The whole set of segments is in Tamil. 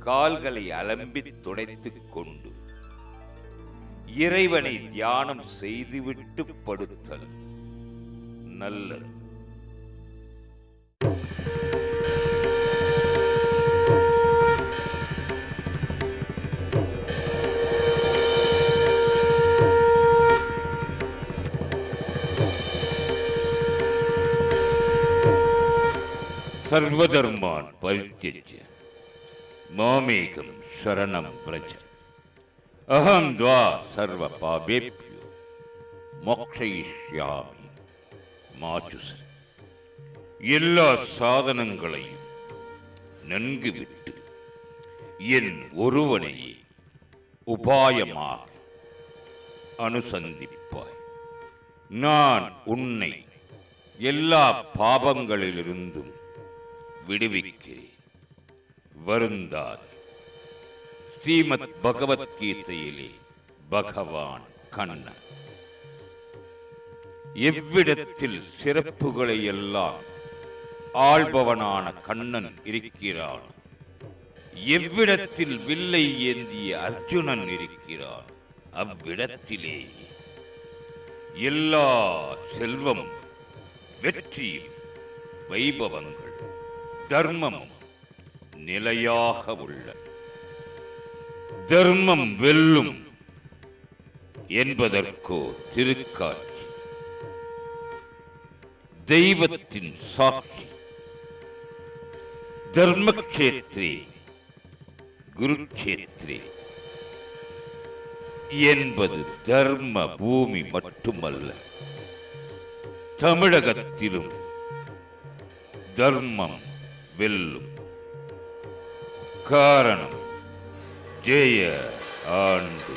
கால்களை அலம்பித் துடைத்துக் கொண்டு இறைவனை தியானம் செய்துவிட்டு படுத்தல் நல்லது. சர்வதர்மான் பரித்யஜ்ய மாமேகம் சரணம் வ்ரஜ அஹம் த்வா சர்வ பாபேப்யோ மோக்ஷயிஷ்யாமி மா சுசர. எல்லா சாதனங்களையும் நன்கு விட்டு என் ஒருவனையே உபாயமாக அனுசந்திப்பாய். நான் உன்னை எல்லா பாபங்களிலிருந்தும் விடுவிக்கிறேன், வருந்தாது. ஸ்ரீமத் பகவத்கீதையிலே பகவான் கண்ணன் எவ்விடத்தில் சிறப்புகளை எல்லாம் ஆள்பவனான கண்ணன் இருக்கிறான், எவ்விடத்தில் வில்லை ஏந்திய அர்ஜுனன் இருக்கிறான், அவ்விடத்திலேயே எல்லா செல்வமும் வெற்றியும் வைபவங்கள் தர்மமும் நிலையாக உள்ள. தர்மம் வெல்லும் என்பதற்கோ திருக்காட்சி, தெய்வத்தின் சாட்சி. தர்மக்ஷேத்ரே குருக்ஷேத்ரே என்பது தர்ம பூமி மட்டுமல்ல, தமிழகத்திலும் தர்மம் வெல்லும். காரணம் ஜெய ஆண்டு.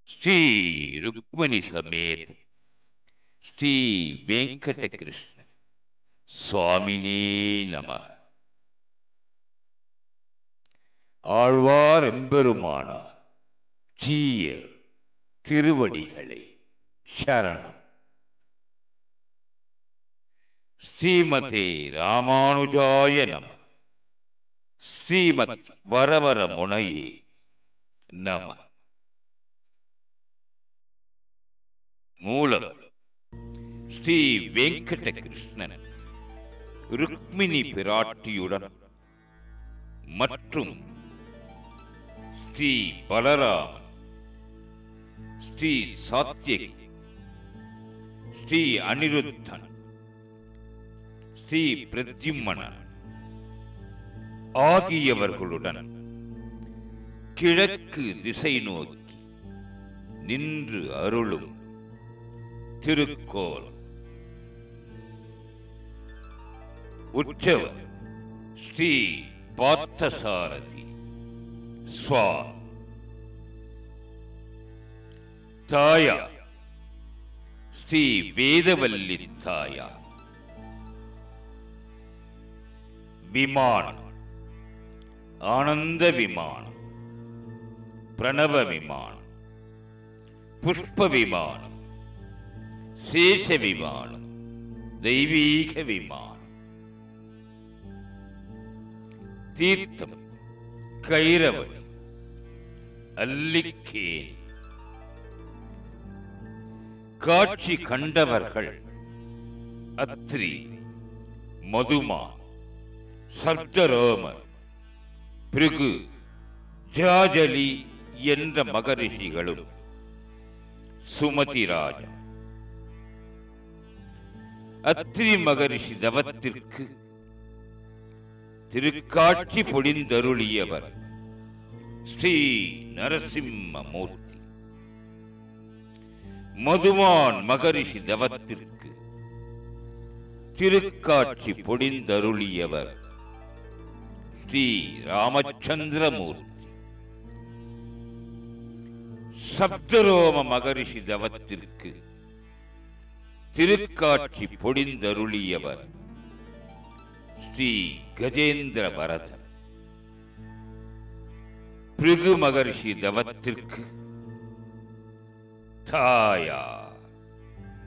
ஸ்ரீ ருக்மணி சமேத ஸ்ரீ வெங்கட கிருஷ்ண சுவாமினே நமः. ஆழ்வார் எம்பெருமானார் ஜீயர் திருவடிகளை சரணம். ஸ்ரீமதே ராமானுஜாய நமः. ஸ்ரீமத் வரவர முனையே நமः. மூலம் ஸ்ரீ வெங்கட கிருஷ்ணன் ருக்மிணி பிராட்டியுடன் மற்றும் ஸ்ரீ பலராமன், ஸ்ரீ சாத்யகி, ஸ்ரீ அனிருத்தன், ஸ்ரீ பிரத்யும்மனன் ஆகியவர்களுடன் கிழக்கு திசை நோக்கி நின்று அருளும் திருக்கோலம். உற்சவர் ஸ்ரீ பார்த்தசாரதி சுவாமி. தாயார் ஸ்ரீ வேதவல்லி தாயார். விமானம் ஆனந்த விமானம், பிரணவ விமானம், புஷ்ப விமானம், சேஷ விமானம், தெய்வீக விமானம். தீர்த்தம் கைரவணி, அல்லிக்கேணி. காட்சி கண்டவர்கள் அத்ரி, மதுமா, சப்தரோமர், பிருகு, ஜாஜலி என்ற மகரிஷிகளும் சுமதிராஜன். அத்ரி மகரிஷி தவத்திற்கு திருக்காட்சி பொழிந்தருளியவர் ஸ்ரீ நரசிம்மமூர்த்தி. மதுமான் மகரிஷி தவத்திற்கு திருக்காட்சி பொழிந்தருளியவர் ஸ்ரீ ராமச்சந்திரமூர்த்தி. சப்தரோம மகரிஷி தவத்திற்கு திருக்காட்சி பொழிந்தருளியவர் ஸ்ரீ கஜேந்திர பரதர். பிருகு மகர்ஷி தவத்திற்கு தாயார்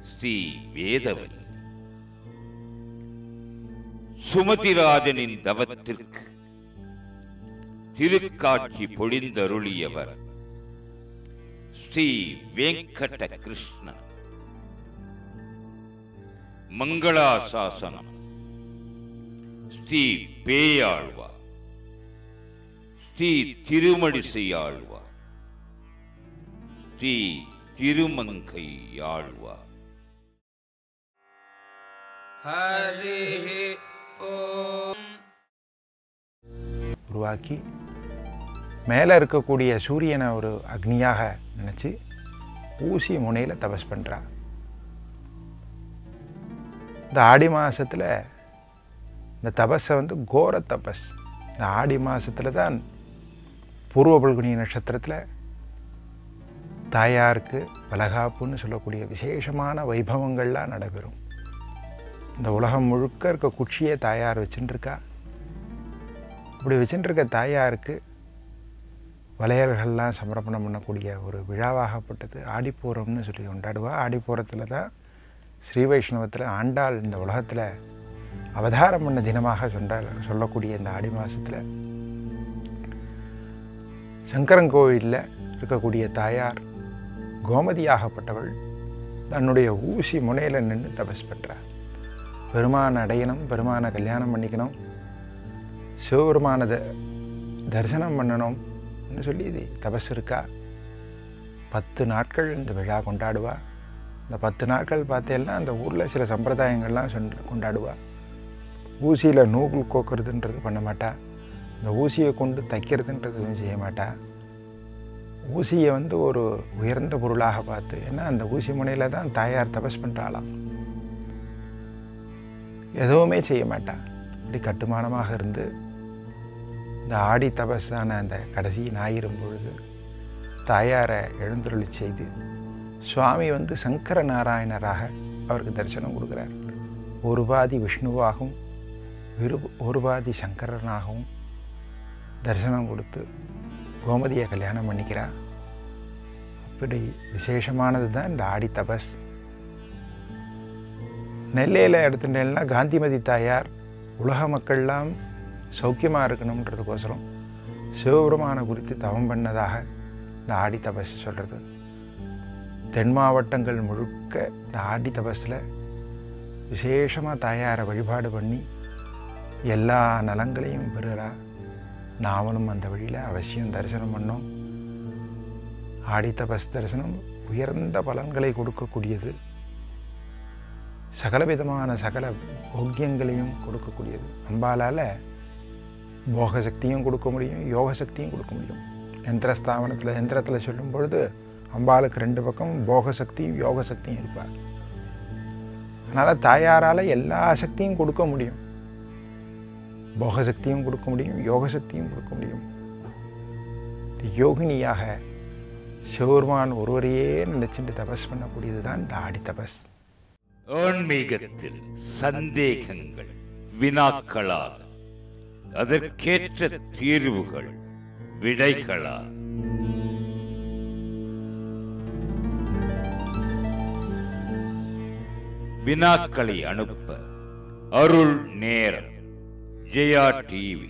ஸ்ரீ வேதவல்லி. சுமதிராஜனின் தவத்திற்கு திருக்காட்சி பொழிந்தருளியவர் ஸ்ரீ வெங்கட கிருஷ்ணன். மங்களாசாசனம் ஸ்ரீ பேயாழ்வார், ஸ்ரீ திருமழிசையாழ்வார், ஸ்ரீ திருமங்கையாழ்வார். ஹரி ஓம். உருவாக்கி மேலே இருக்கக்கூடிய சூரியனை ஒரு அக்னியாக நினச்சி ஊசி முனையில் தபஸ் பண்ணுறா. இந்த ஆடி மாதத்தில் இந்த தபஸை கோர தபஸ். இந்த ஆடி மாதத்தில் தான் பூர்வ பல்குனி நட்சத்திரத்தில் தாயாருக்கு வளகாப்புன்னு சொல்லக்கூடிய விசேஷமான வைபவங்கள்லாம் நடைபெறும். இந்த உலகம் முழுக்க இருக்க குச்சியை தாயார் வச்சுட்டுருக்கா. இப்படி வச்சுட்டுருக்க தாயாருக்கு வளையல்கள்லாம் சமர்ப்பணம் பண்ணக்கூடிய ஒரு விழாவாகப்பட்டது ஆடிப்பூரம்னு சொல்லி கொண்டாடுவா. ஆடிப்பூரத்தில் தான் ஸ்ரீ வைஷ்ணவத்தில் ஆண்டாள் இந்த உலகத்தில் அவதாரம் பண்ண தினமாக சொல்லக்கூடிய இந்த ஆடி மாதத்தில் சங்கரங்கோவிலில் இருக்கக்கூடிய தாயார் கோமதியாகப்பட்டவள் தன்னுடைய ஊசி முனையில் நின்று தபஸ் பெற்றார். பெருமானை அடையணும், பெருமானை கல்யாணம் பண்ணிக்கணும், சிவபெருமான தரிசனம் பண்ணணும்னு சொல்லி இது தபஸ் இருக்கா. 10 நாட்கள் இந்த விழா கொண்டாடுவா. இந்த 10 நாட்கள் பார்த்தேன்னா அந்த ஊரில் சில சம்பிரதாயங்கள்லாம் கொண்டாடுவா. ஊசியில் நூல் கோக்கிறதுன்றது பண்ண மாட்டா. இந்த ஊசியை கொண்டு தைக்கிறதுன்றது செய்ய மாட்டா. ஊசியை ஒரு உயர்ந்த பொருளாக பார்த்து, ஏன்னா அந்த ஊசி முனையில் தான் தாயார் தபஸ் பண்ணுறாளாம். எதுவுமே செய்ய மாட்டா. அப்படி கட்டுமானமாக இருந்து இந்த ஆடி தபஸான அந்த கடைசி ஞாயிறும் பொழுது தாயாரை எழுந்தருளி செய்து சுவாமி சங்கர நாராயணராக அவருக்கு தரிசனம் கொடுக்குறார். ஒரு பாதி விஷ்ணுவாகவும் ஒரு பாதி சங்கரனாகவும் தரிசனம் கொடுத்து கோமதியை கல்யாணம் பண்ணிக்கிறார். அப்படி விசேஷமானது தான் இந்த ஆடி தபஸ். நெல்லையில் எடுத்துட்டேன்னா காந்திமதி தாயார் உலக மக்கள்லாம் சௌக்கியமாக இருக்கணுன்றதுக்கோசரம் சிவபெருமானை குறித்து தவம் பண்ணதாக இந்த ஆடி தபஸ் சொல்கிறது. தென் மாவட்டங்கள் முழுக்க இந்த ஆடி தபஸில் விசேஷமாக தாயாரை வழிபாடு பண்ணி எல்லா நலங்களையும் பெறுகிறா. நாமளும் அந்த வழியில் அவசியம் தரிசனம் பண்ணோம். ஆடி தபஸ் தரிசனம் உயர்ந்த பலன்களை கொடுக்கக்கூடியது. சகலவிதமான சகல போக்கியங்களையும் கொடுக்கக்கூடியது. அம்பாலால் போக சக்தியும் கொடுக்க முடியும், யோக சக்தியும் கொடுக்க முடியும். யந்திரத்தில் சொல்லும் பொழுது அம்பாளுக்கு 2 பக்கம் போக சக்தியும் யோக சக்தியும் இருப்பார். அதனால் தாயாரால் எல்லா சக்தியும் கொடுக்க முடியும். போக சக்தியும் கொடுக்க முடியும், யோக சக்தியும் கொடுக்க முடியும். யோகினியாக சிவபெருமான் ஒருவரையே நினைச்சுட்டு தபஸ் பண்ணக்கூடியது தான் இந்த ஆடி தபஸ். ஆன்மீகத்தில் சந்தேகங்கள் வினாக்களால், அதற்கேற்ற தீர்வுகள் விடைகளால் வினாக்களை அனுப்ப அருள் நேரம், ஜெயா டிவி,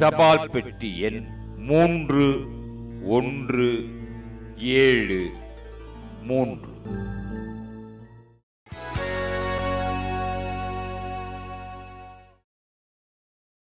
தபால் பெட்டி எண் 317 3